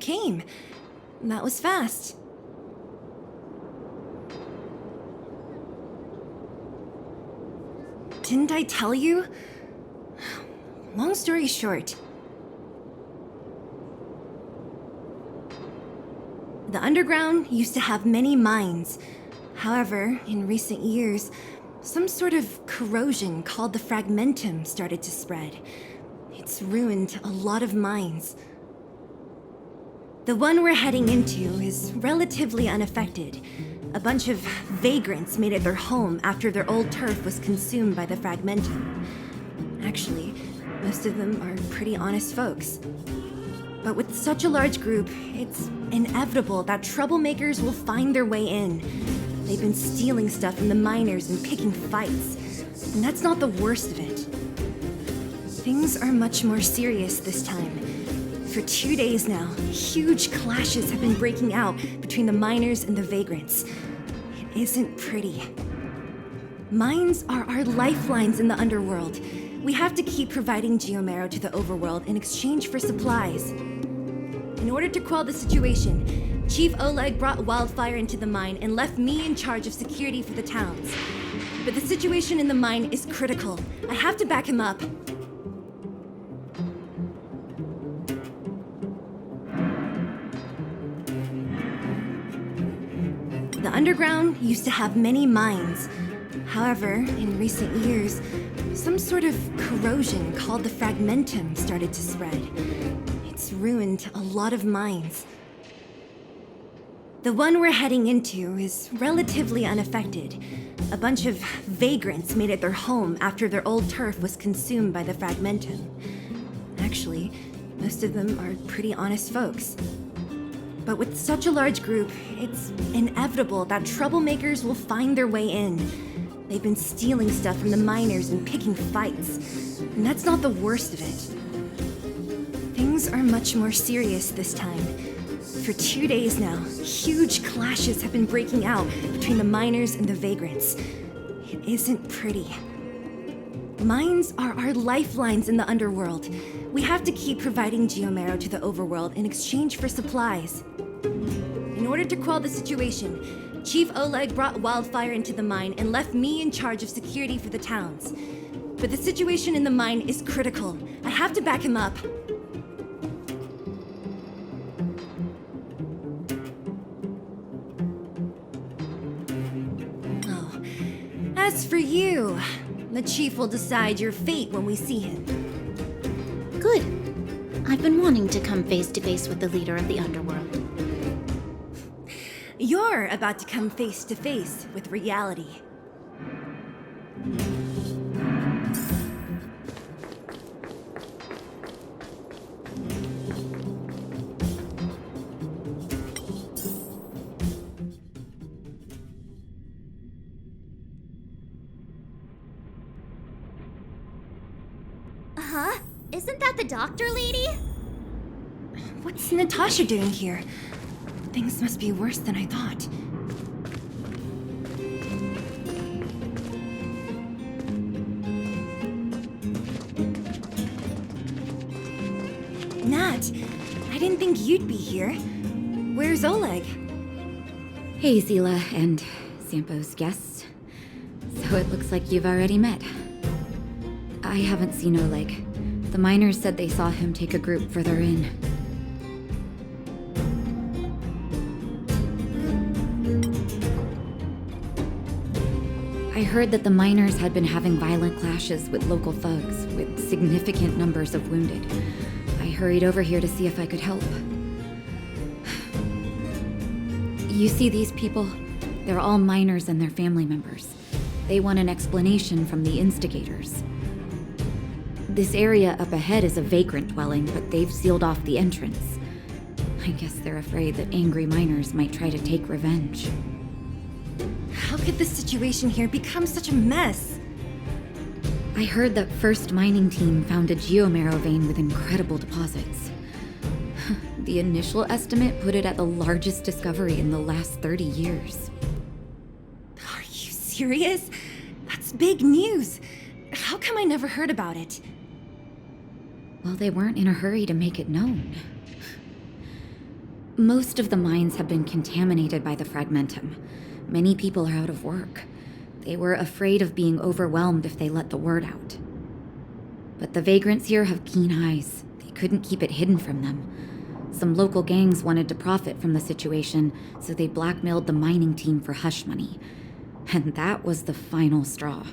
came. That was fast. Didn't I tell you? Long story short, the underground used to have many mines. However, in recent years, some sort of corrosion called the fragmentum started to spread. It's ruined a lot of mines. The one we're heading into is relatively unaffected. A bunch of vagrants made it their home after their old turf was consumed by the fragmentum. Actually, most of them are pretty honest folks. But with such a large group, it's inevitable that troublemakers will find their way in. They've been stealing stuff from the miners and picking fights. And that's not the worst of it. Things are much more serious this time. For 2 days now, huge clashes have been breaking out between the miners and the vagrants. It isn't pretty. Mines are our lifelines in the underworld. We have to keep providing geomarrow to the overworld in exchange for supplies. In order to quell the situation, Chief Oleg brought wildfire into the mine and left me in charge of security for the towns. But the situation in the mine is critical. I have to back him up. The underground used to have many mines. However, in recent years, some sort of corrosion called the fragmentum started to spread. It's ruined a lot of mines. The one we're heading into is relatively unaffected. A bunch of vagrants made it their home after their old turf was consumed by the fragmentum. Actually, most of them are pretty honest folks. But with such a large group, it's inevitable that troublemakers will find their way in. They've been stealing stuff from the miners and picking fights. And that's not the worst of it. Things are much more serious this time. For 2 days now, huge clashes have been breaking out between the miners and the vagrants. It isn't pretty. Mines are our lifelines in the underworld. We have to keep providing geomarrow to the overworld in exchange for supplies. In order to quell the situation, Chief Oleg brought wildfire into the mine and left me in charge of security for the towns. But the situation in the mine is critical. I have to back him up. Oh, as for you, the Chief will decide your fate when we see him. Good. I've been wanting to come face to face with the leader of the underworld. You're about to come face to face with reality. Huh? Isn't that the doctor lady? What's Natasha doing here? Things must be worse than I thought. Nat, I didn't think you'd be here. Where's Oleg? Hey, Zila and Sampo's guests. So it looks like you've already met. I haven't seen Oleg. The miners said they saw him take a group further in. I heard that the miners had been having violent clashes with local thugs, with significant numbers of wounded. I hurried over here to see if I could help. You see these people? They're all miners and their family members. They want an explanation from the instigators. This area up ahead is a vagrant dwelling, but they've sealed off the entrance. I guess they're afraid that angry miners might try to take revenge. How could the situation here become such a mess? I heard that First Mining Team found a geomarrow vein with incredible deposits. The initial estimate put it at the largest discovery in the last 30 years. Are you serious? That's big news. How come I never heard about it? Well, they weren't in a hurry to make it known. Most of the mines have been contaminated by the fragmentum. Many people are out of work. They were afraid of being overwhelmed if they let the word out. But the vagrants here have keen eyes. They couldn't keep it hidden from them. Some local gangs wanted to profit from the situation, so they blackmailed the mining team for hush money. And that was the final straw.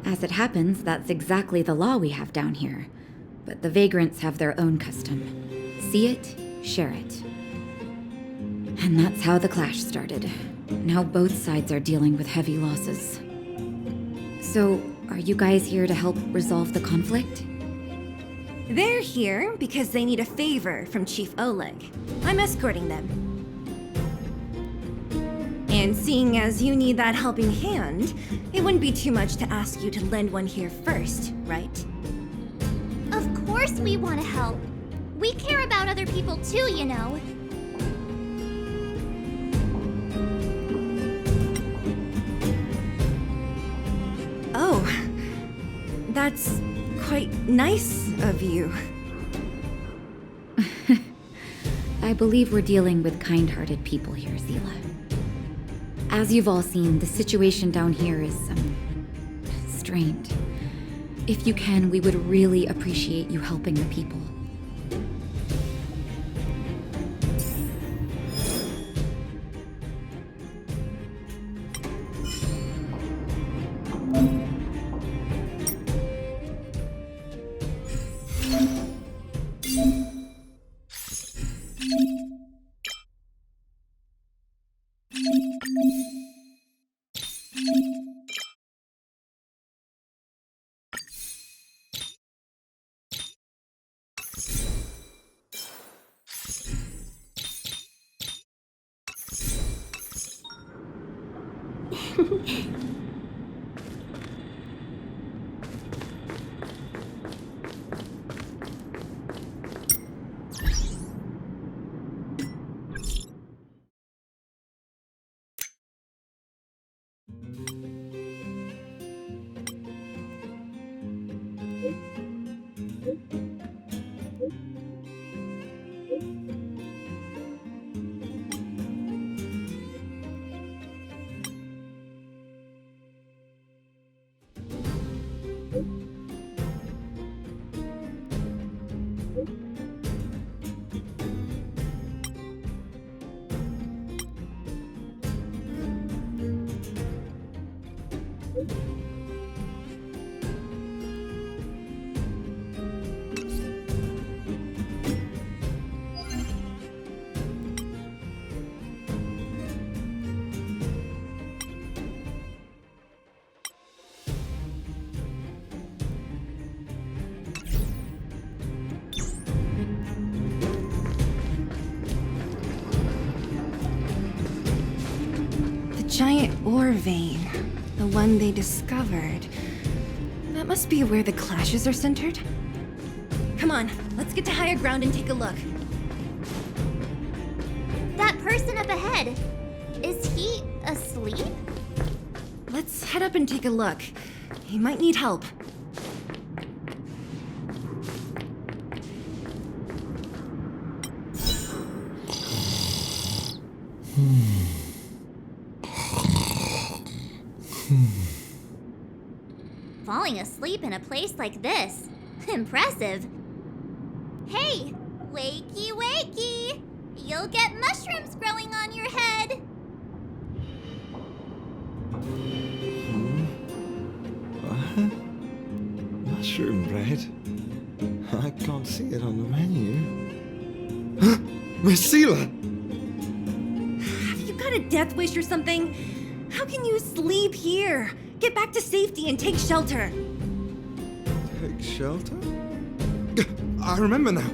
As it happens, that's exactly the law we have down here. But the vagrants have their own custom. See it, share it. And that's how the clash started. Now both sides are dealing with heavy losses. So, are you guys here to help resolve the conflict? They're here because they need a favor from Chief Oleg. I'm escorting them. And seeing as you need that helping hand, it wouldn't be too much to ask you to lend one here first, right? Of course we want to help. We care about other people too, you know. Oh, that's quite nice of you. I believe we're dealing with kind-hearted people here, Zila. As you've all seen, the situation down here is, strained. If you can, we would really appreciate you helping the people. Giant ore vein. The one they discovered. That must be where the clashes are centered. Come on, let's get to higher ground and take a look. That person up ahead, is he asleep? Let's head up and take a look. He might need help. Falling asleep in a place like this. Impressive. Hey, wakey wakey! You'll get mushrooms growing on your head. Mushroom bread? I can't see it on the menu. Miss Seela! Have you got a death wish or something? How can you sleep here? Get back to safety and take shelter. Take shelter? I remember now.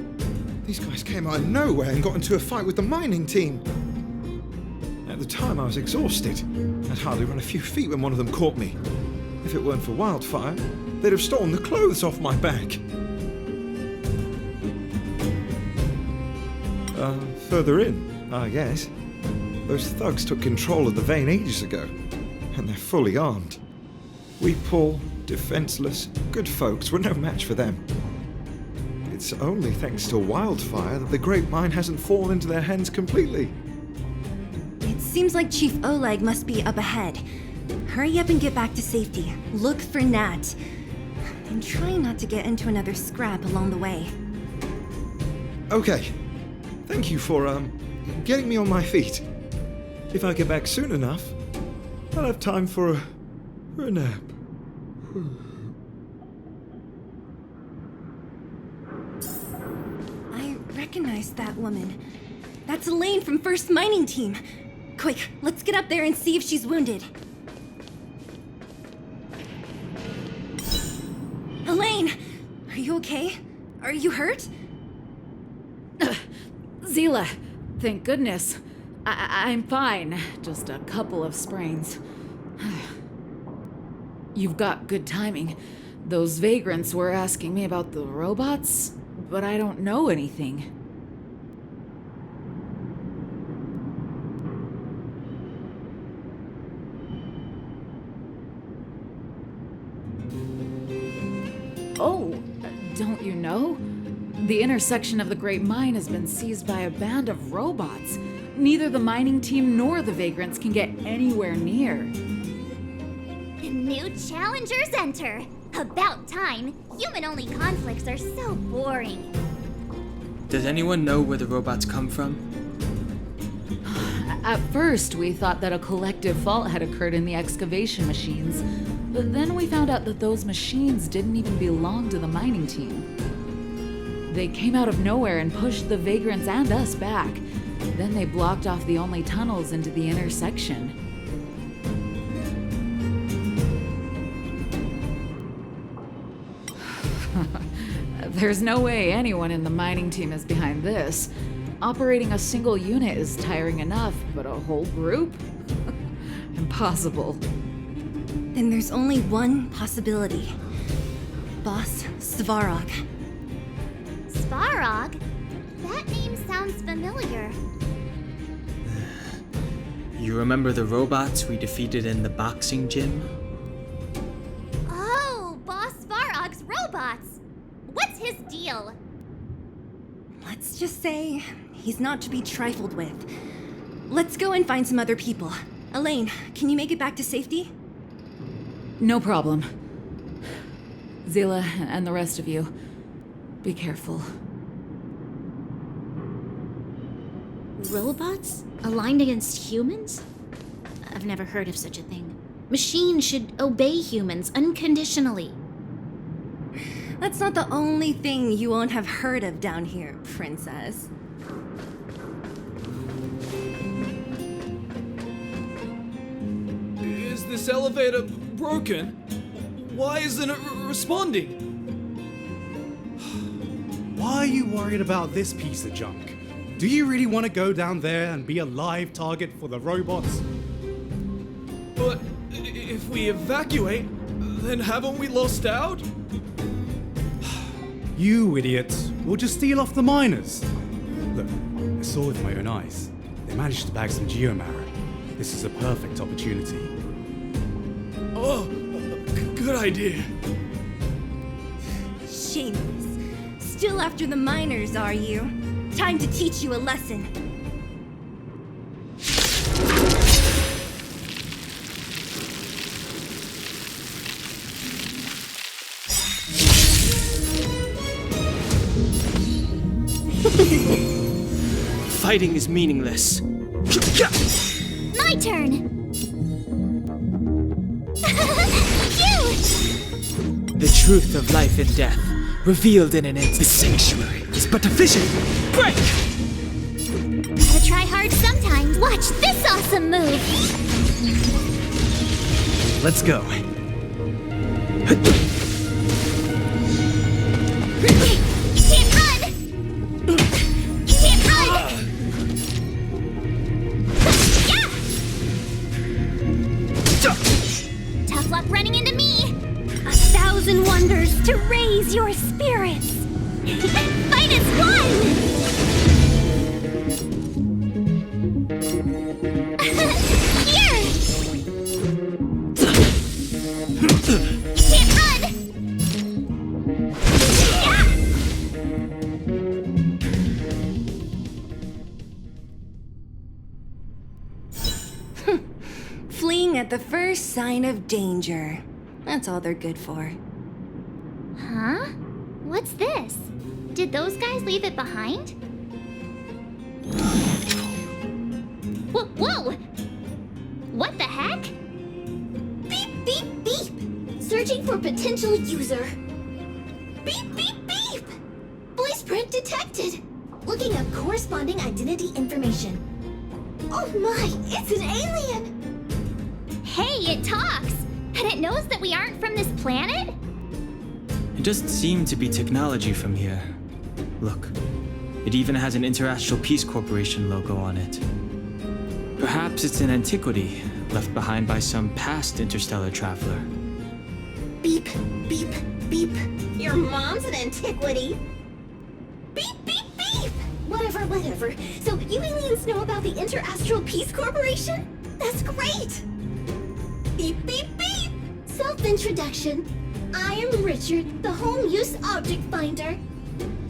These guys came out of nowhere and got into a fight with the mining team. At the time, I was exhausted. I'd hardly run a few feet when one of them caught me. If it weren't for Wildfire, they'd have stolen the clothes off my back. Further in, I guess. Those thugs took control of the vein ages ago, and they're fully armed. We poor, defenseless, good folks were no match for them. It's only thanks to Wildfire that the Great Mine hasn't fallen into their hands completely. It seems like Chief Oleg must be up ahead. Hurry up and get back to safety. Look for Nat. And try not to get into another scrap along the way. Okay. Thank you for, getting me on my feet. If I get back soon enough, I'll have time for a nap. I recognize that woman. That's Elaine from First Mining Team. Quick, let's get up there and see if she's wounded. Elaine! Are you okay? Are you hurt? Zila, thank goodness. I'm fine. Just a couple of sprains. You've got good timing. Those vagrants were asking me about the robots, but I don't know anything. Oh, don't you know? The intersection of the Great Mine has been seized by a band of robots. Neither the mining team nor the vagrants can get anywhere near. New challengers enter. About time. Human-only conflicts are so boring. Does anyone know where the robots come from? At first, we thought that a collective fault had occurred in the excavation machines, but then we found out that those machines didn't even belong to the mining team. They came out of nowhere and pushed the vagrants and us back. Then they blocked off the only tunnels into the intersection. There's no way anyone in the mining team is behind this. Operating a single unit is tiring enough, but a whole group? Impossible. Then there's only one possibility. Boss Svarog. Svarog? That name sounds familiar. You remember the robots we defeated in the boxing gym? Oh, Boss Svarog's robots! What's his deal? Let's just say he's not to be trifled with. Let's go and find some other people. Elaine, can you make it back to safety? No problem. Zila and the rest of you, be careful. Robots? Aligned against humans? I've never heard of such a thing. Machines should obey humans unconditionally. That's not the only thing you won't have heard of down here, Princess. Is this elevator broken? Why isn't it responding? Why are you worried about this piece of junk? Do you really want to go down there and be a live target for the robots? But if we evacuate, then haven't we lost out? You idiots! We'll just steal off the miners. Look, I saw with my own eyes. They managed to bag some geomarrow. This is a perfect opportunity. Oh, good idea. Shameless. Still after the miners, are you? Time to teach you a lesson. Fighting is meaningless. My turn! The truth of life and death, revealed in an instant. The sanctuary is but a vision. Break! Gotta try hard sometimes. Watch this awesome move! Let's go. You can't run! You can't run! Yeah! Tough luck running into me! 1,000 wonders to raise your spirits! Fight is one! Here! At the first sign of danger. That's all they're good for. Huh? What's this? Did those guys leave it behind? Whoa! What the heck? Beep, beep, beep! Searching for potential user. Beep, beep, beep! Voice print detected. Looking up corresponding identity information. Oh my, it's an alien! Hey, it talks! And it knows that we aren't from this planet? It doesn't seem to be technology from here. Look, it even has an Interastral Peace Corporation logo on it. Perhaps it's an antiquity left behind by some past interstellar traveler. Beep, beep, beep. Your mom's an antiquity. Beep, beep, beep! Whatever. So you aliens know about the Interastral Peace Corporation? That's great! Beep, beep, beep! Self-introduction. I am Richard, the Home Use Object Finder.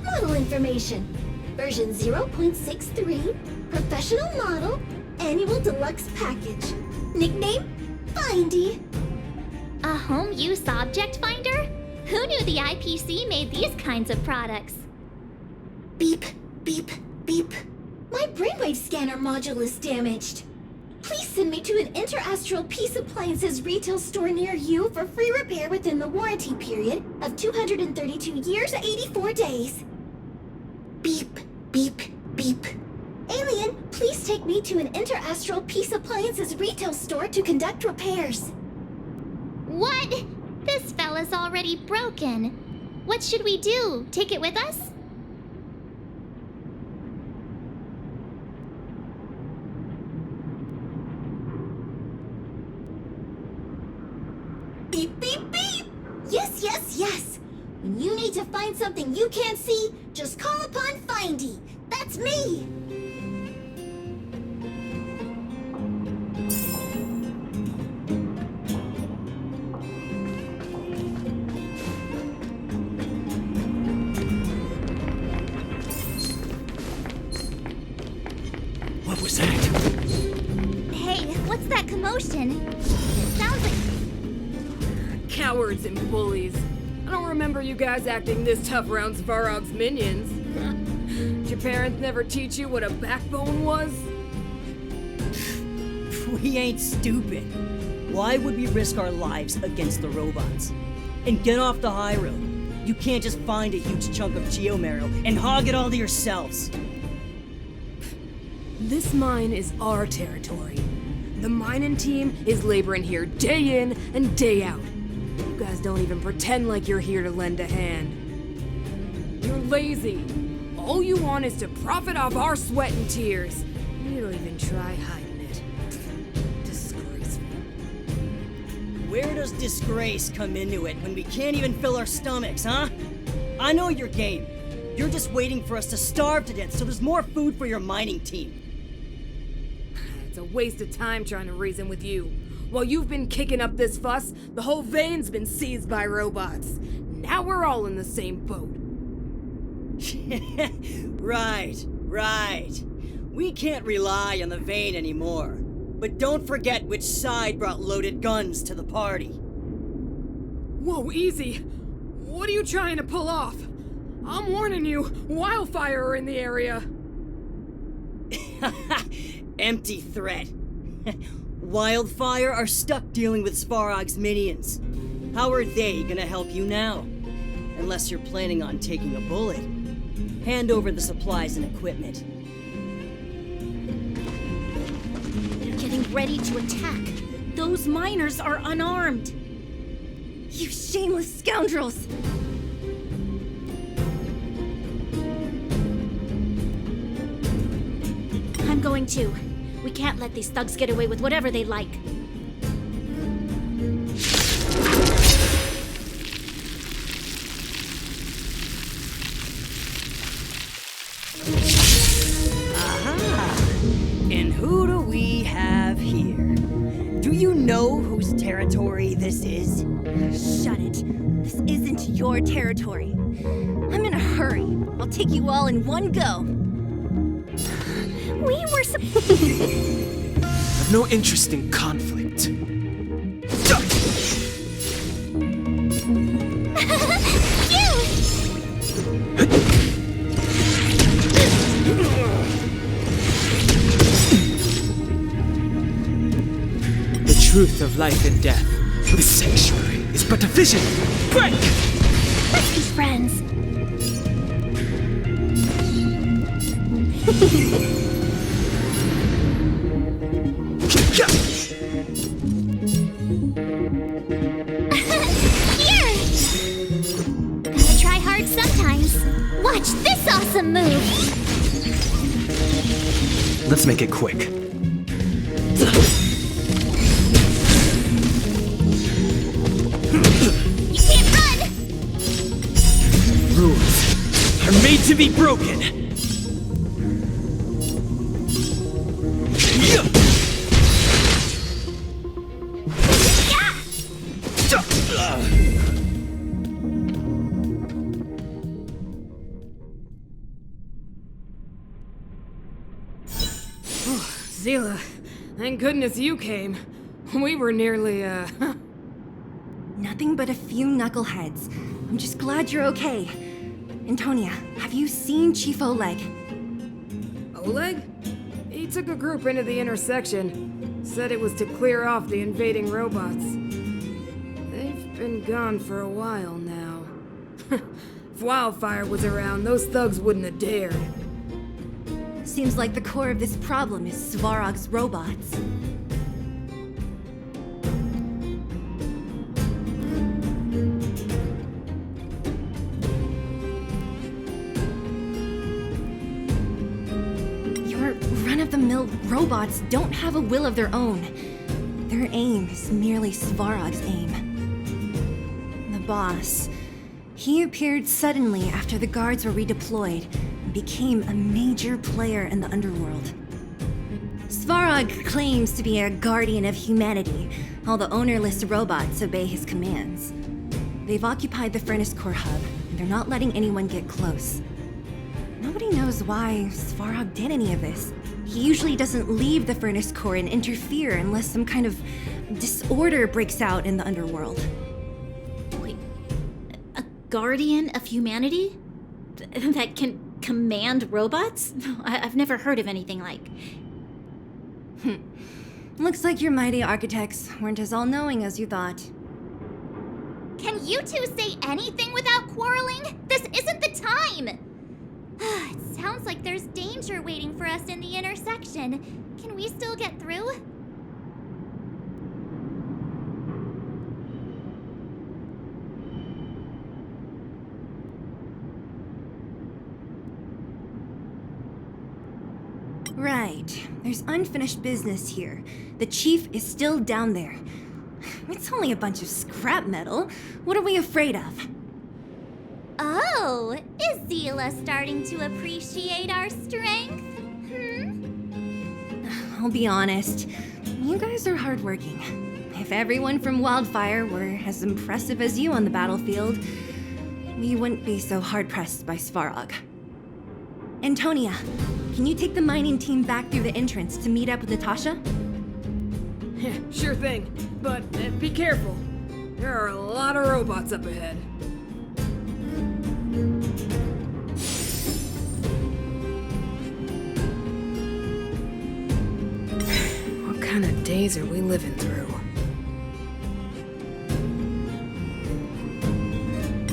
Model information. Version 0.63. Professional model. Annual deluxe package. Nickname? Findy. A home use object finder? Who knew the IPC made these kinds of products? Beep, beep, beep. My brainwave scanner module is damaged. Please send me to an Interastral Peace Appliances retail store near you for free repair within the warranty period of 232 years, 84 days. Beep, beep, beep. Alien, please take me to an Interastral Peace Appliances retail store to conduct repairs. What? This fella's already broken. What should we do? Take it with us? Beep, beep, beep! Yes. When you need to find something you can't see, just call upon Findy. That's me! What was that? Hey, what's that commotion? It sounds like... Cowards and bullies. I don't remember you guys acting this tough around Svarog's minions. Did your parents never teach you what a backbone was? We ain't stupid. Why would we risk our lives against the robots? And get off the high road. You can't just find a huge chunk of geomarrow and hog it all to yourselves. This mine is our territory. The mining team is laboring here day in and day out. You guys don't even pretend like you're here to lend a hand. You're lazy. All you want is to profit off our sweat and tears. You don't even try hiding it. Disgraceful. Where does disgrace come into it when we can't even fill our stomachs, huh? I know your game. You're just waiting for us to starve to death so there's more food for your mining team. It's a waste of time trying to reason with you. While you've been kicking up this fuss, the whole vein's been seized by robots. Now we're all in the same boat. Right. We can't rely on the vein anymore. But don't forget which side brought loaded guns to the party. Whoa, easy. What are you trying to pull off? I'm warning you, wildfire are in the area. Empty threat. Wildfire are stuck dealing with Svarog's minions. How are they gonna help you now? Unless you're planning on taking a bullet. Hand over the supplies and equipment. They're getting ready to attack. Those miners are unarmed. You shameless scoundrels! I'm going to. We can't let these thugs get away with whatever they like. And who do we have here? Do you know whose territory this is? Shut it. This isn't your territory. I'm in a hurry. I'll take you all in one go. We were I've no interest in conflict. The truth of life and death. The sanctuary is but a vision. Break! Let's be friends. Here! Gotta try hard sometimes. Watch this awesome move! Let's make it quick. You can't run! Rules are made to be broken. Zila, thank goodness you came. We were nearly, Nothing but a few knuckleheads. I'm just glad you're okay. Antonia, have you seen Chief Oleg? Oleg? He took a group into the intersection. Said it was to clear off the invading robots. They've been gone for a while now. If Wildfire was around, those thugs wouldn't have dared. Seems like the core of this problem is Svarog's robots. Your run-of-the-mill robots don't have a will of their own. Their aim is merely Svarog's aim. The boss, he appeared suddenly after the guards were redeployed and became a major player in the underworld. Svarog claims to be a guardian of humanity, while the ownerless robots obey his commands. They've occupied the Furnace Core hub, and they're not letting anyone get close. Nobody knows why Svarog did any of this. He usually doesn't leave the Furnace Core and interfere unless some kind of disorder breaks out in the underworld. Wait, a guardian of humanity? That can command robots? I've never heard of anything like. Looks like your mighty architects weren't as all-knowing as you thought. Can you two say anything without quarreling? This isn't the time! It sounds like there's danger waiting for us in the intersection. Can we still get through? Right. There's unfinished business here. The chief is still down there. It's only a bunch of scrap metal. What are we afraid of? Oh, is Zila starting to appreciate our strength? I'll be honest. You guys are hardworking. If everyone from Wildfire were as impressive as you on the battlefield, we wouldn't be so hard-pressed by Svarog. Antonia, can you take the mining team back through the entrance to meet up with Natasha? Sure thing, but be careful. There are a lot of robots up ahead. What kind of days are we living through?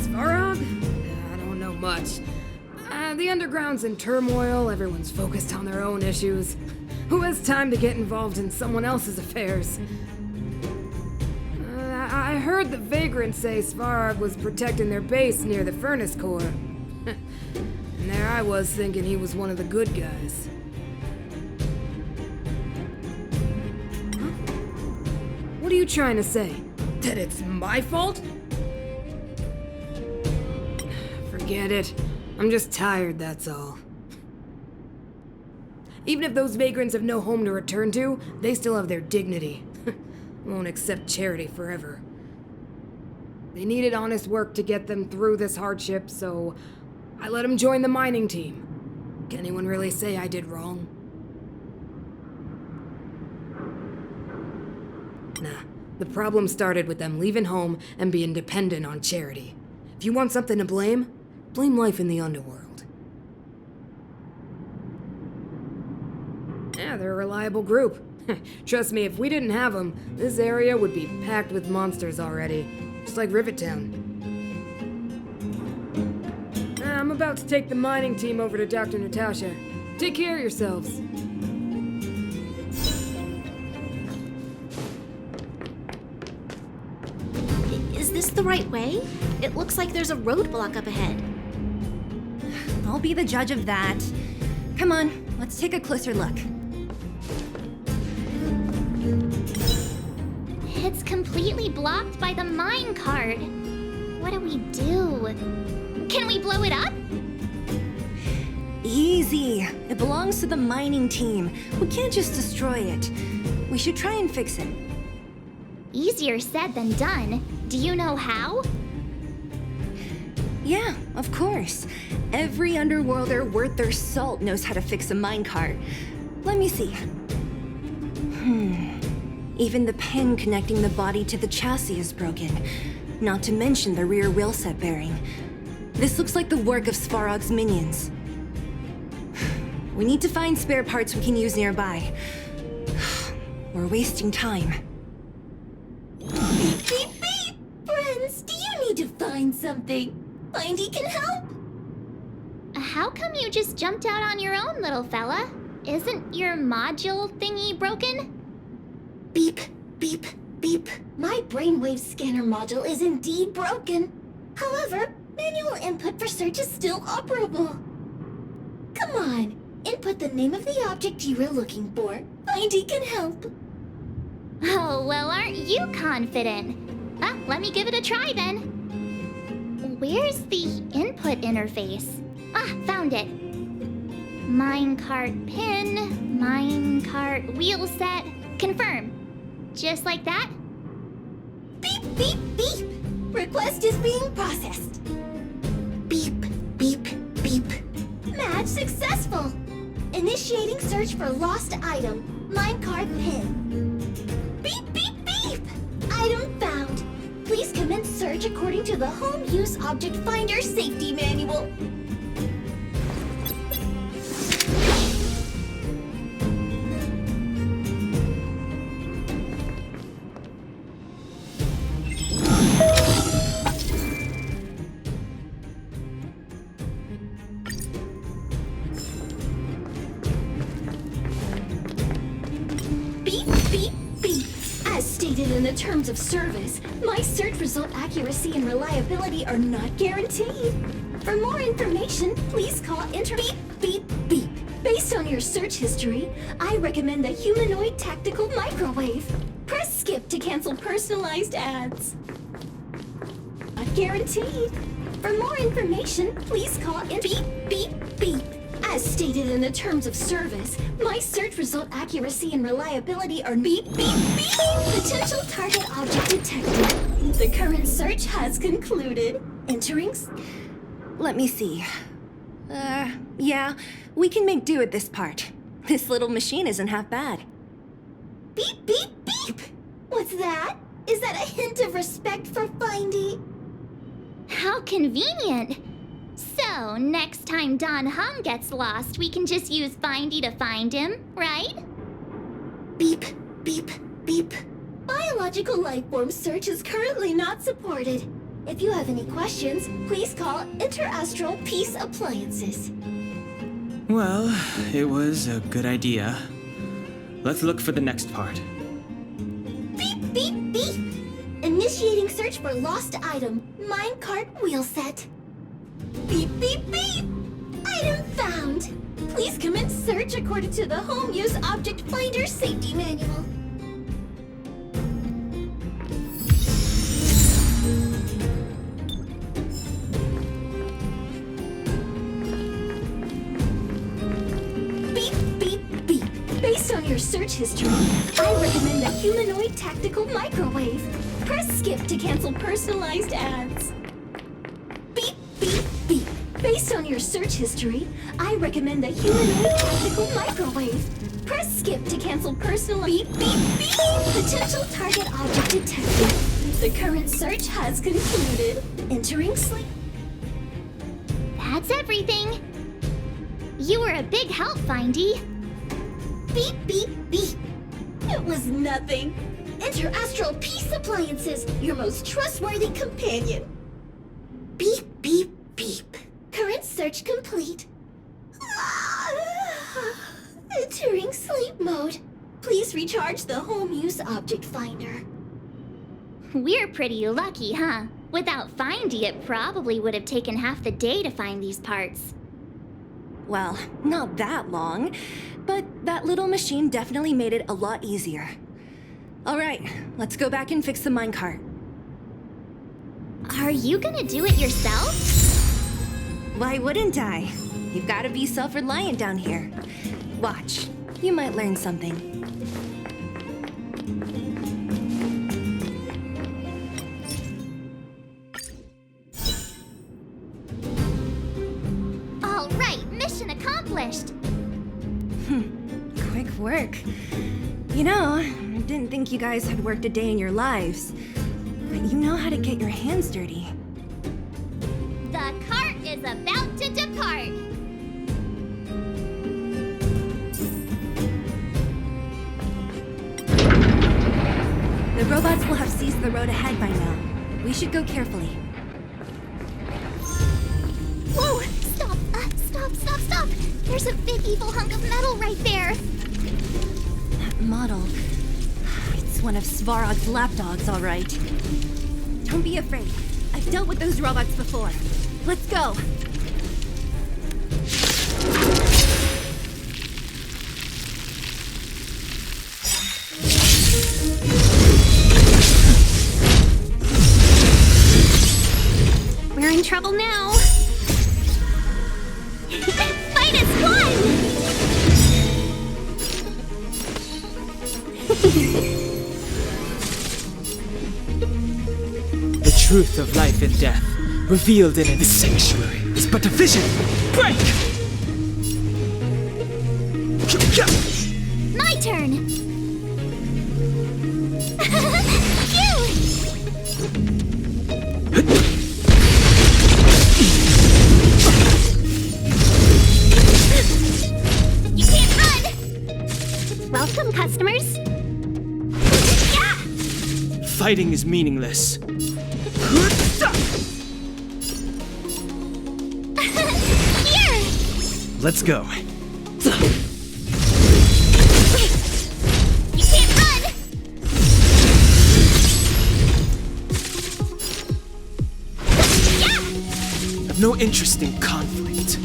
Svarog? I don't know much. The underground's in turmoil, everyone's focused on their own issues. Who has time to get involved in someone else's affairs? I heard the vagrants say Svarog was protecting their base near the Furnace Core. And there I was thinking he was one of the good guys. Huh? What are you trying to say? That it's my fault? Forget it. I'm just tired, that's all. Even if those vagrants have no home to return to, they still have their dignity. Won't accept charity forever. They needed honest work to get them through this hardship, so I let them join the mining team. Can anyone really say I did wrong? Nah, The problem started with them leaving home and being dependent on charity. If you want something to blame, blame life in the underworld. Yeah, they're a reliable group. Trust me, if we didn't have them, this area would be packed with monsters already. Just like Rivettown. I'm about to take the mining team over to Dr. Natasha. Take care of yourselves. Is this the right way? It looks like there's a roadblock up ahead. I'll be the judge of that. Come on, let's take a closer look. It's completely blocked by the mine cart. What do we do? Can we blow it up? Easy. It belongs to the mining team. We can't just destroy it. We should try and fix it. Easier said than done. Do you know how? Yeah, of course. Every underworlder worth their salt knows how to fix a minecart. Let me see. Even the pin connecting the body to the chassis is broken. Not to mention the rear wheel set bearing. This looks like the work of Svarog's minions. We need to find spare parts we can use nearby. We're wasting time. Beep, beep, beep! Friends, do you need to find something? Findy can help? How come you just jumped out on your own, little fella? Isn't your module thingy broken? Beep, beep, beep. My brainwave scanner module is indeed broken. However, manual input for search is still operable. Come on, input the name of the object you were looking for. Findy can help. Oh, well, aren't you confident? Let me give it a try then. Where's the input interface? Found it. Minecart pin, minecart wheel set, confirm. Just like that? Beep, beep, beep. Request is being processed. Beep, beep, beep. Match successful. Initiating search for lost item, minecart pin. Beep, beep, beep. Item found. Please commence search according to the Home Use Object Finder Safety Manual. Beep, beep, beep. As stated in the terms of service, my search result accuracy and reliability are not guaranteed. For more information, please call Beep, beep, beep. Based on your search history, I recommend the humanoid tactical microwave. Press skip to cancel personalized ads. Not guaranteed. For more information, please call Beep, beep, beep. As stated in the terms of service, my search result accuracy and reliability are beep, beep, beep. Potential target object detected. The current search has concluded. Entering... Let me see. Yeah, we can make do with this part. This little machine isn't half bad. Beep, beep, beep! What's that? Is that a hint of respect for Findy? How convenient. So, next time Don Hum gets lost, we can just use Findy to find him, right? Beep, beep, beep. Biological life form search is currently not supported. If you have any questions, please call Interastral Peace Appliances. Well, it was a good idea. Let's look for the next part. Beep, beep, beep! Initiating search for lost item, minecart wheel set. Beep, beep, beep! Item found! Please commence search according to the Home Use Object Finder Safety Manual. Beep, beep, beep. Based on your search history, I recommend the humanoid tactical microwave. Press skip to cancel personalized ads. Beep, beep, beep. Based on your search history, I recommend the humanoid optical microwave. Press skip to cancel personal beep beep beep. Potential target object detected. The current search has concluded. Entering sleep. That's everything. You were a big help, Findy. Beep beep beep. It was nothing. Interastral Peace Appliances, your most trustworthy companion. Beep beep beep. Current search complete. Entering sleep mode. Please recharge the home use object finder. We're pretty lucky, huh? Without Findy, it probably would have taken half the day to find these parts. Well, not that long, but that little machine definitely made it a lot easier. All right, let's go back and fix the minecart. Are you gonna do it yourself? Why wouldn't I? You've got to be self-reliant down here. Watch, you might learn something. All right, mission accomplished. Quick work. You know, I didn't think you guys had worked a day in your lives. But you know how to get your hands dirty. The cart is about to depart. The robots will have seized the road ahead by now. We should go carefully. Whoa! Stop! Stop! There's a big evil hunk of metal right there. That model. It's one of Svarog's lapdogs, all right. Don't be afraid. I've dealt with those robots before. Let's go. We're in trouble now. Fight us, one! The truth of life and death, revealed in this sanctuary, is but a vision. Break! My turn. You can't run. Welcome, customers. Yeah! Fighting is meaningless. Here! Let's go. You can't run! Yeah! I've no interest in conflict.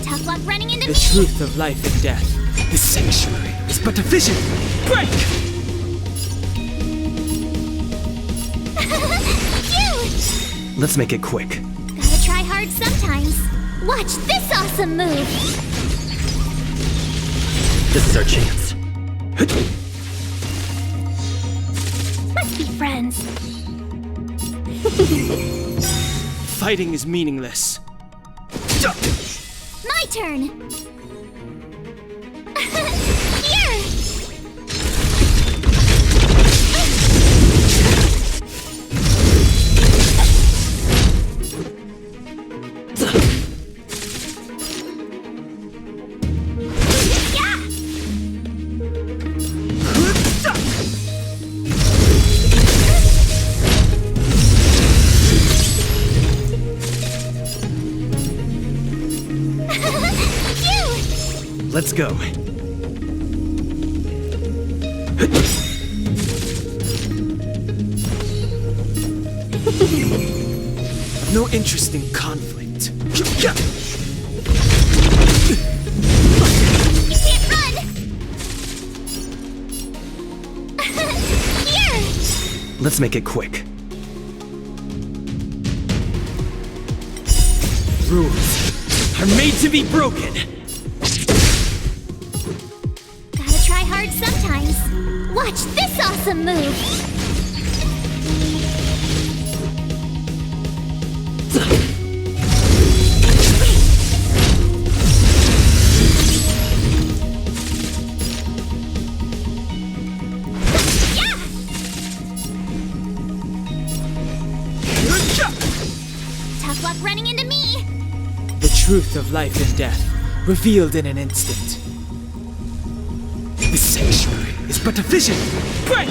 Tough luck running into The me! truth of life and death, this sanctuary, is but a vision. Break! Phew! Let's make it quick. Gotta try hard sometimes. Watch this awesome move! This is our chance. Let's be friends. Fighting is meaningless. My turn! Here! Yeah! Phew! Let's go. I've no interest in conflict. You can't run! Here! Let's make it quick. Rules are made to be broken. Gotta try hard sometimes. Watch this awesome move! up running into me! The truth of life and death, revealed in an instant. This sanctuary is but a vision! Break!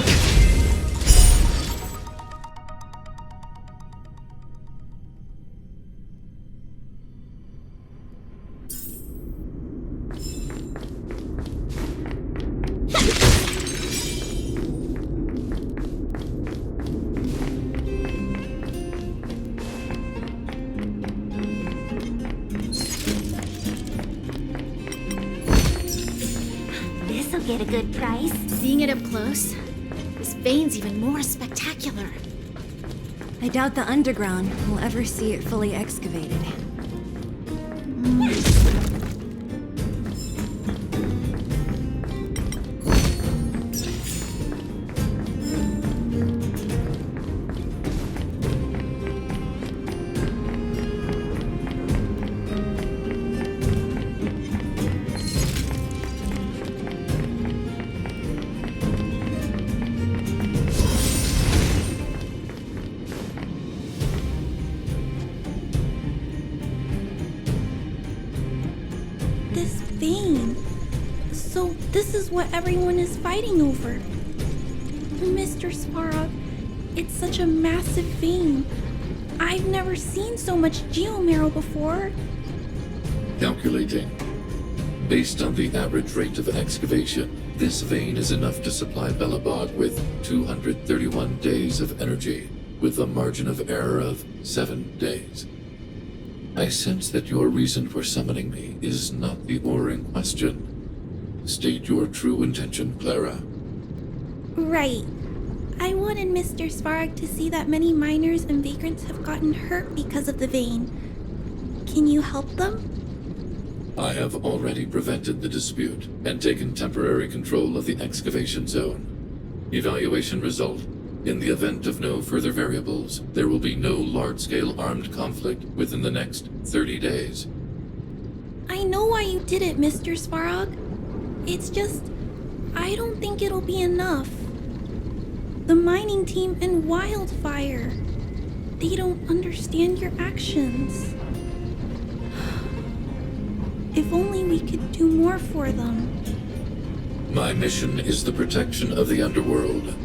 This'll get a good price. Seeing it up close, this vein's even more spectacular. I doubt the underground will ever see it fully excavated. This vein. So this is what everyone is fighting over. Mr. Svarog, it's such a massive vein. I've never seen so much geomarrow before. Calculating. Based on the average rate of excavation, this vein is enough to supply Belobog with 231 days of energy, with a margin of error of 7 days. I sense that your reason for summoning me is not the ore in question. State your true intention, Clara. Right. I wanted Mr. Svarog to see that many miners and vagrants have gotten hurt because of the vein. Can you help them? I have already prevented the dispute and taken temporary control of the excavation zone. Evaluation result. In the event of no further variables, there will be no large-scale armed conflict within the next 30 days. I know why you did it, Mr. Svarog. It's just, I don't think it'll be enough. The mining team and Wildfire, they don't understand your actions. If only we could do more for them. My mission is the protection of the underworld.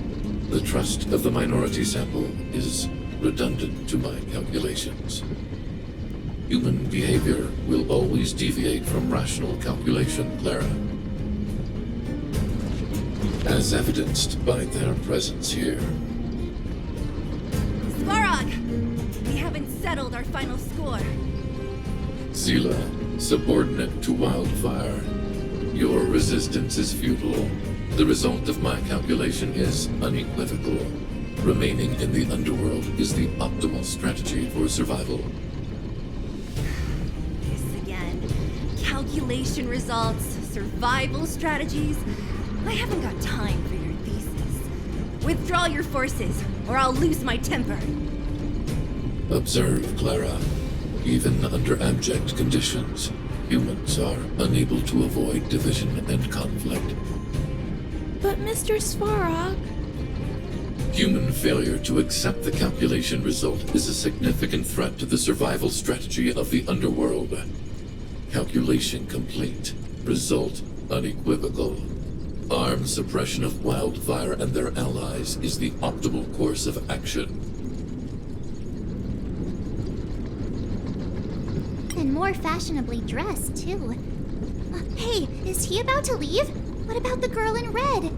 The trust of the minority sample is redundant to my calculations. Human behavior will always deviate from rational calculation, Clara. As evidenced by their presence here. Svarog! We haven't settled our final score. Zila, subordinate to Wildfire. Your resistance is futile. The result of my calculation is unequivocal. Remaining in the underworld is the optimal strategy for survival. This again. Calculation results, survival strategies. I haven't got time for your thesis. Withdraw your forces, or I'll lose my temper. Observe, Clara. Even under abject conditions, humans are unable to avoid division and conflict. But Mr. Svarog... Human failure to accept the calculation result is a significant threat to the survival strategy of the underworld. Calculation complete. Result unequivocal. Armed suppression of Wildfire and their allies is the optimal course of action. And more fashionably dressed, too. Hey, is he about to leave? What about the girl in red?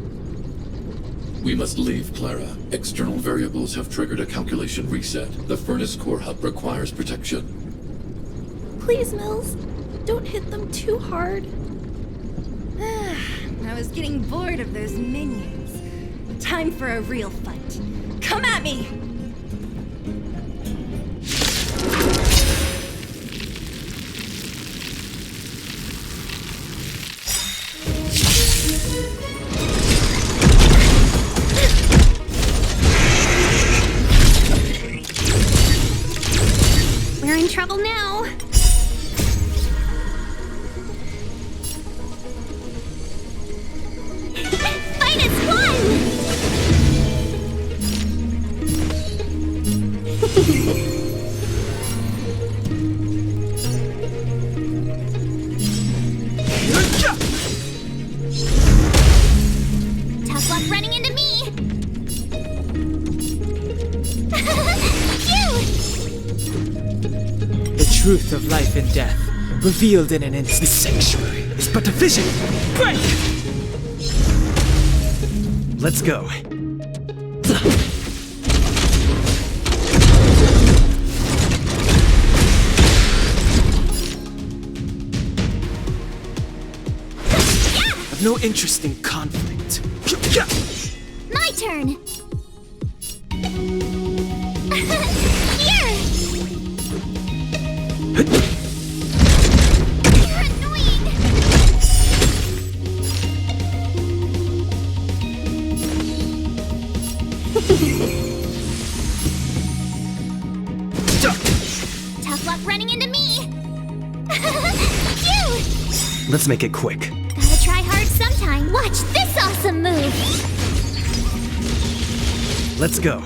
We must leave, Clara. External variables have triggered a calculation reset. The furnace core hub requires protection. Please, Mills, don't hit them too hard. I was getting bored of those minions. Time for a real fight. Come at me! We're in trouble now. Fight is won! The truth of life and death, revealed in an instant. This sanctuary is but a vision. Break! Let's go. I've no interest in conflict. My turn! Here! You're annoying! Tough luck running into me! Phew! Let's make it quick. Gotta try hard sometime. Watch this awesome move! Let's go.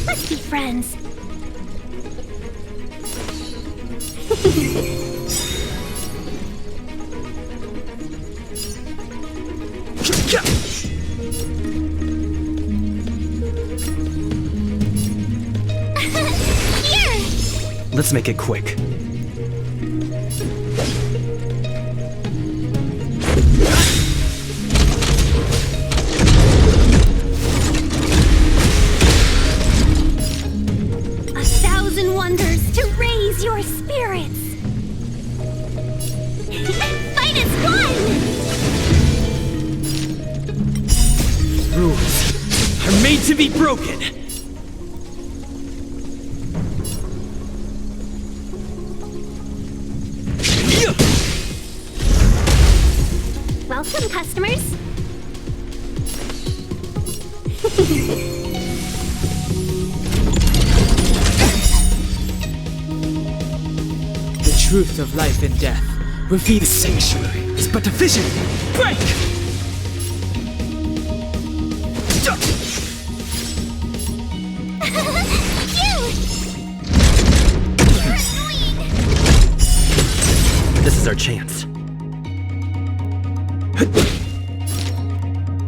Let's be friends. Here! Let's make it quick. A thousand wonders to raise your spirits. Fight is one! Rules are made to be broken. Welcome, customers. The truth of life and death, revealed. The sanctuary is but a vision. Break! This is our chance.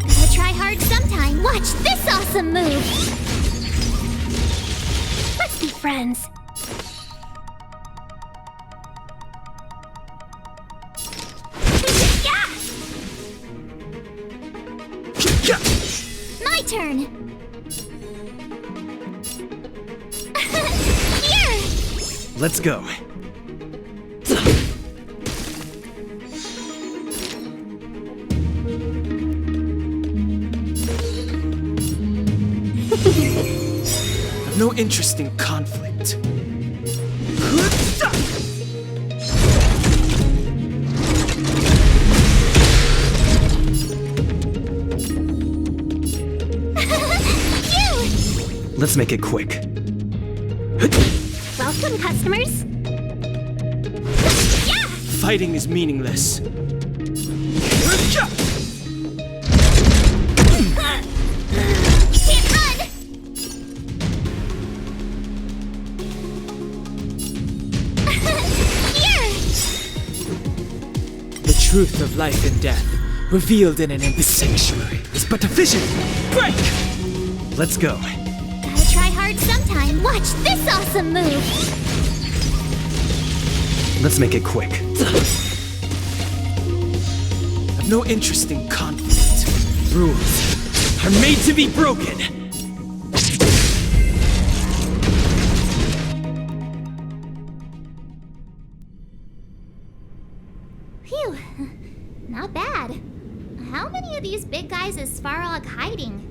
Gotta try hard sometime. Watch this awesome move. Let's be friends. My turn. Here! Let's go. I've no interest in conflict. Let's make it quick. Welcome, customers. Fighting is meaningless. You can't run! Here! The truth of life and death, revealed in an The sanctuary is but a vision. Break! Let's go. Gotta try hard sometime. Watch this awesome move. Let's make it quick. I've no interest in conflict. Rules are made to be broken. Phew. Not bad. How many of these big guys is Svarog hiding?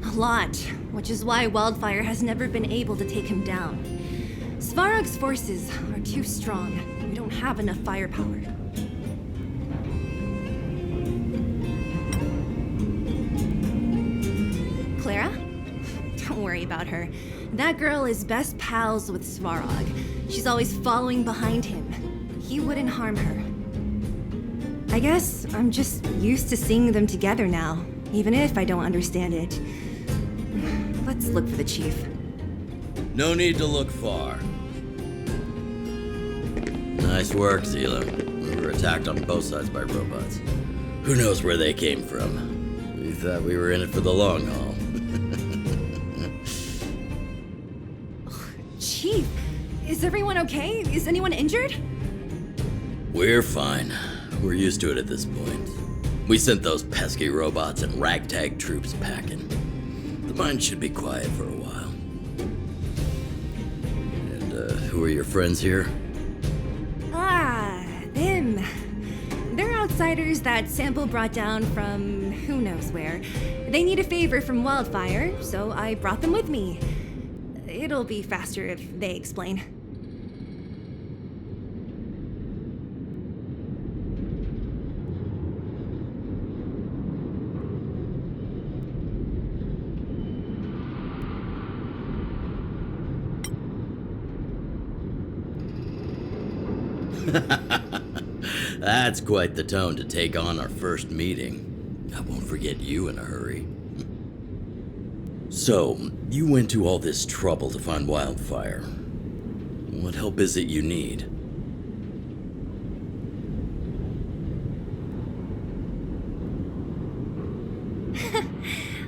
A lot, which is why Wildfire has never been able to take him down. Svarog's forces are too strong. We don't have enough firepower. Clara? Don't worry about her. That girl is best pals with Svarog. She's always following behind him. He wouldn't harm her. I guess I'm just used to seeing them together now, even if I don't understand it. Let's look for the chief. No need to look far. Nice work, Zila. were attacked on both sides by robots. Who knows where they came from? We thought we were in it for the long haul. Chief, is everyone okay? Is anyone injured? We're fine. We're used to it at this point. We sent those pesky robots and ragtag troops packing. The mine should be quiet for a while. And, who are your friends here? Ah, them. They're outsiders that Sample brought down from who knows where. They need a favor from Wildfire, so I brought them with me. It'll be faster if they explain. That's quite the tone to take on our first meeting. I won't forget you in a hurry. So, you went to all this trouble to find Wildfire. What help is it you need?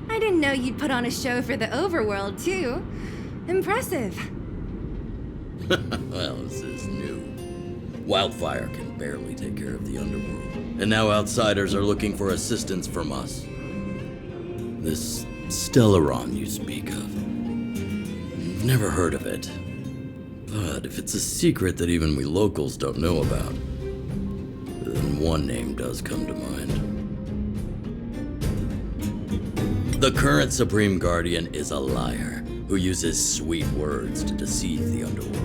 I didn't know you'd put on a show for the overworld, too. Impressive. Well, this is new. Wildfire can barely take care of the underworld, and now outsiders are looking for assistance from us. This Stellaron you speak of. I've never heard of it. But if it's a secret that even we locals don't know about, then one name does come to mind. The current Supreme Guardian is a liar who uses sweet words to deceive the underworld.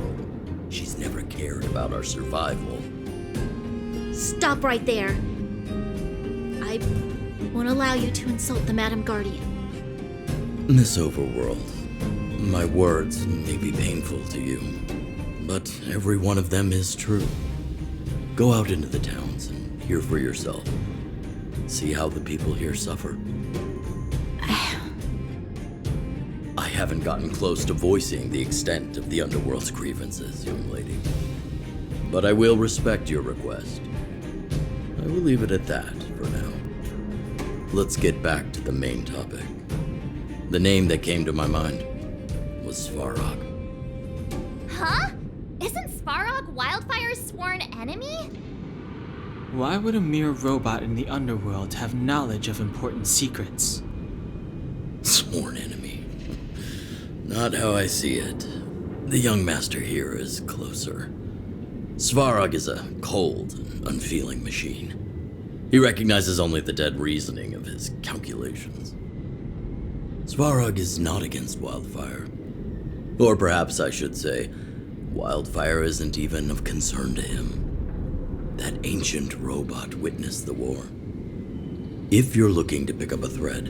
She's never cared about our survival. Stop right there. I won't allow you to insult the Madam Guardian. Miss Overworld, my words may be painful to you, but every one of them is true. Go out into the towns and hear for yourself. See how the people here suffer. I haven't gotten close to voicing the extent of the underworld's grievances, young lady. But I will respect your request. I will leave it at that for now. Let's get back to the main topic. The name that came to my mind was Svarog. Huh? Isn't Svarog Wildfire's sworn enemy? Why would a mere robot in the underworld have knowledge of important secrets? Sworn enemy. Not how I see it. The young master here is closer. Svarog is a cold and unfeeling machine. He recognizes only the dead reasoning of his calculations. Svarog is not against Wildfire. Or perhaps I should say, Wildfire isn't even of concern to him. That ancient robot witnessed the war. If you're looking to pick up a thread,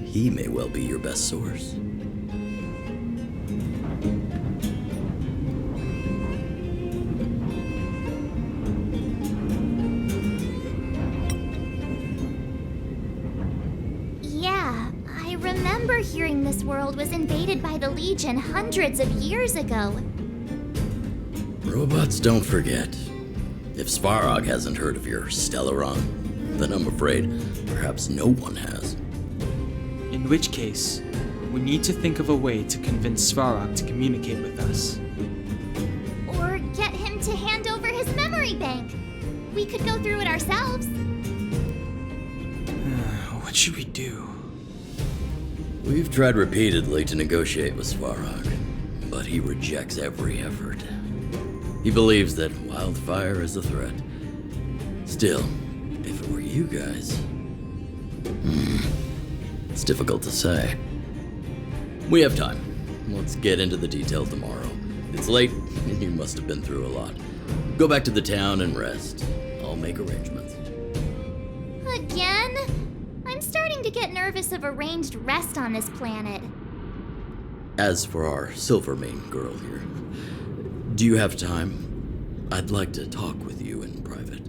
he may well be your best source. Yeah, I remember hearing this world was invaded by the Legion hundreds of years ago. Robots don't forget. If Svarog hasn't heard of your Stellaron, then I'm afraid perhaps no one has. In which case, we need to think of a way to convince Svarog to communicate with us. Or get him to hand over his memory bank. We could go through it ourselves. What should we do? We've tried repeatedly to negotiate with Svarog, but he rejects every effort. He believes that Wildfire is a threat. Still, if it were you guys... it's difficult to say. We have time. Let's get into the details tomorrow. It's late, and you must have been through a lot. Go back to the town and rest. I'll make arrangements. Again? I'm starting to get nervous of arranged rest on this planet. As for our Silvermane girl here, do you have time? I'd like to talk with you in private.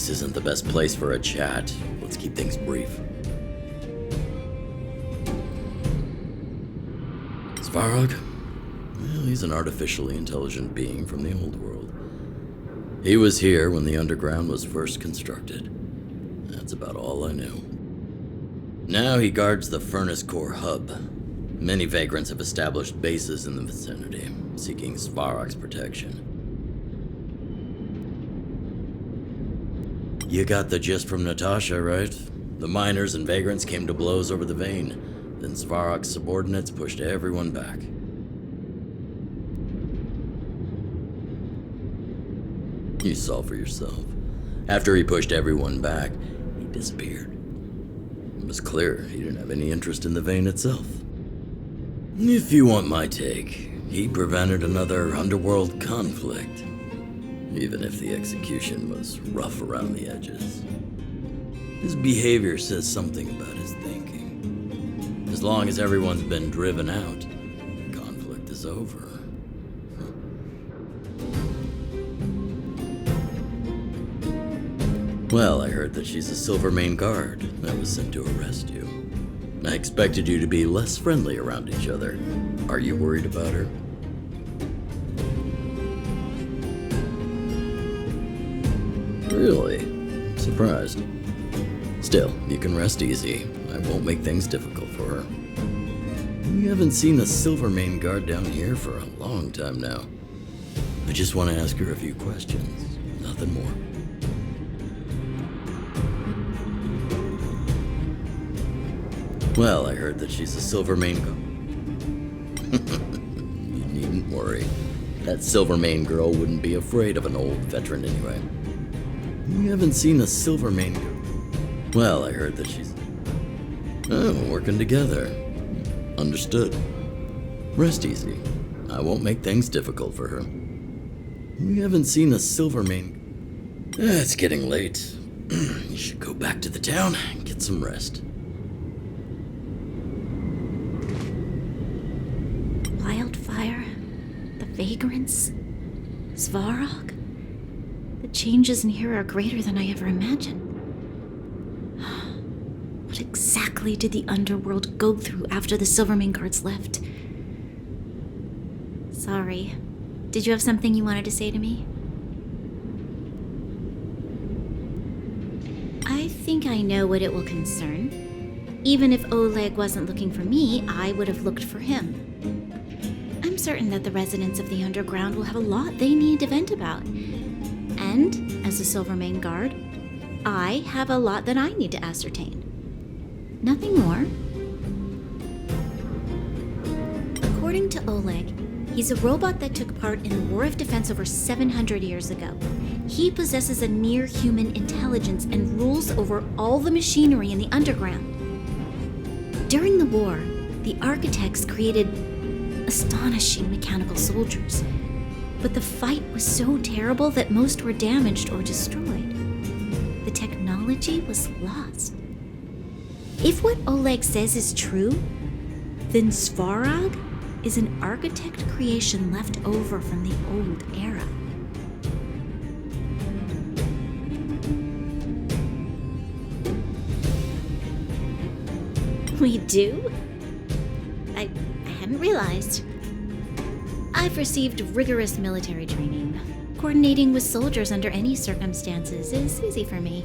This isn't the best place for a chat. Let's keep things brief. Svarog? Well, he's an artificially intelligent being from the old world. He was here when the underground was first constructed. That's about all I knew. Now he guards the furnace core hub. Many vagrants have established bases in the vicinity, seeking Svarog's protection. You got the gist from Natasha, right? The miners and vagrants came to blows over the vein. Then Svarog's subordinates pushed everyone back. You saw for yourself. After he pushed everyone back, he disappeared. It was clear he didn't have any interest in the vein itself. If you want my take, he prevented another underworld conflict. Even if the execution was rough around the edges. His behavior says something about his thinking. As long as everyone's been driven out, the conflict is over. Well, I heard that she's a Silvermane guard that was sent to arrest you. I expected you to be less friendly around each other. Are you worried about her? Really? I'm surprised. Still, you can rest easy. I won't make things difficult for her. We haven't seen a Silvermane guard down here for a long time now. I just want to ask her a few questions. Nothing more. Well, I heard that she's a Silvermane guard. You needn't worry. That Silvermane girl wouldn't be afraid of an old veteran anyway. We haven't seen a Silvermane girl. Well, I heard that she's... Oh, working together. Understood. Rest easy. I won't make things difficult for her. We haven't seen a Silvermane... It's getting late. You should go back to the town and get some rest. Wildfire, the vagrants, Svarog. The changes in here are greater than I ever imagined. What exactly did the underworld go through after the Silvermane guards left? Sorry. Did you have something you wanted to say to me? I think I know what it will concern. Even if Oleg wasn't looking for me, I would have looked for him. I'm certain that the residents of the underground will have a lot they need to vent about. And, as a Silvermane guard, I have a lot that I need to ascertain. Nothing more. According to Oleg, he's a robot that took part in the War of Defense over 700 years ago. He possesses a near-human intelligence and rules over all the machinery in the underground. During the war, the architects created astonishing mechanical soldiers. But the fight was so terrible that most were damaged or destroyed. The technology was lost. If what Oleg says is true, then Svarog is an architect creation left over from the old era. We do? I hadn't realized. I've received rigorous military training. Coordinating with soldiers under any circumstances is easy for me.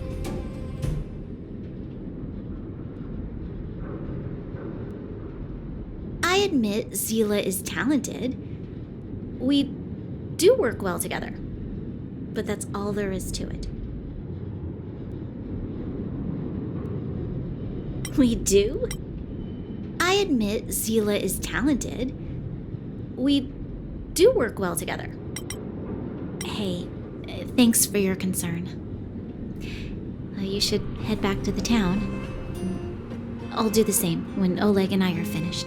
I admit Zila is talented. We do work well together. But that's all there is to it. We do? I admit Zila is talented. We do work well together. Hey, thanks for your concern. You should head back to the town. I'll do the same when Oleg and I are finished.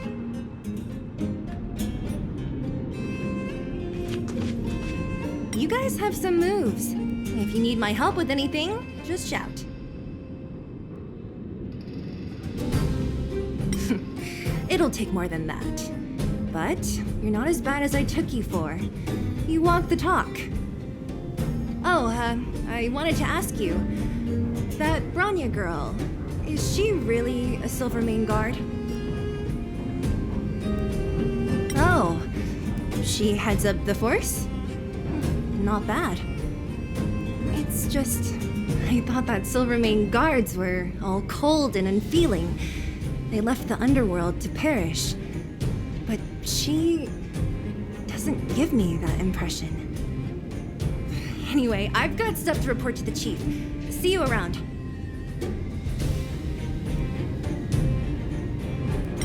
You guys have some moves. If you need my help with anything, just shout. It'll take more than that. But you're not as bad as I took you for. You walk the talk. I wanted to ask you. That Branya girl, is she really a Silvermane guard? Oh, she heads up the force? Not bad. It's just, I thought that Silvermane guards were all cold and unfeeling. They left the underworld to perish. But she doesn't give me that impression. Anyway, I've got stuff to report to the chief. See you around.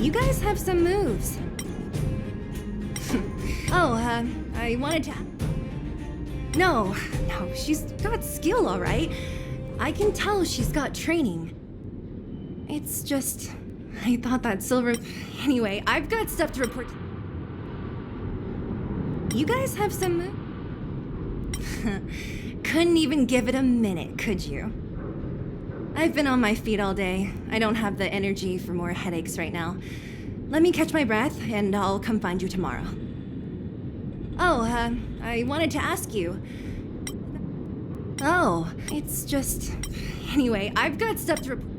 You guys have some moves. I wanted to... No, she's got skill, all right. I can tell she's got training. It's just... I thought that Silver... Anyway, I've got stuff to report. You guys have some moves? Couldn't even give it a minute, could you? I've been on my feet all day. I don't have the energy for more headaches right now. Let me catch my breath, and I'll come find you tomorrow. I wanted to ask you. Oh, it's just... Anyway, I've got stuff to report.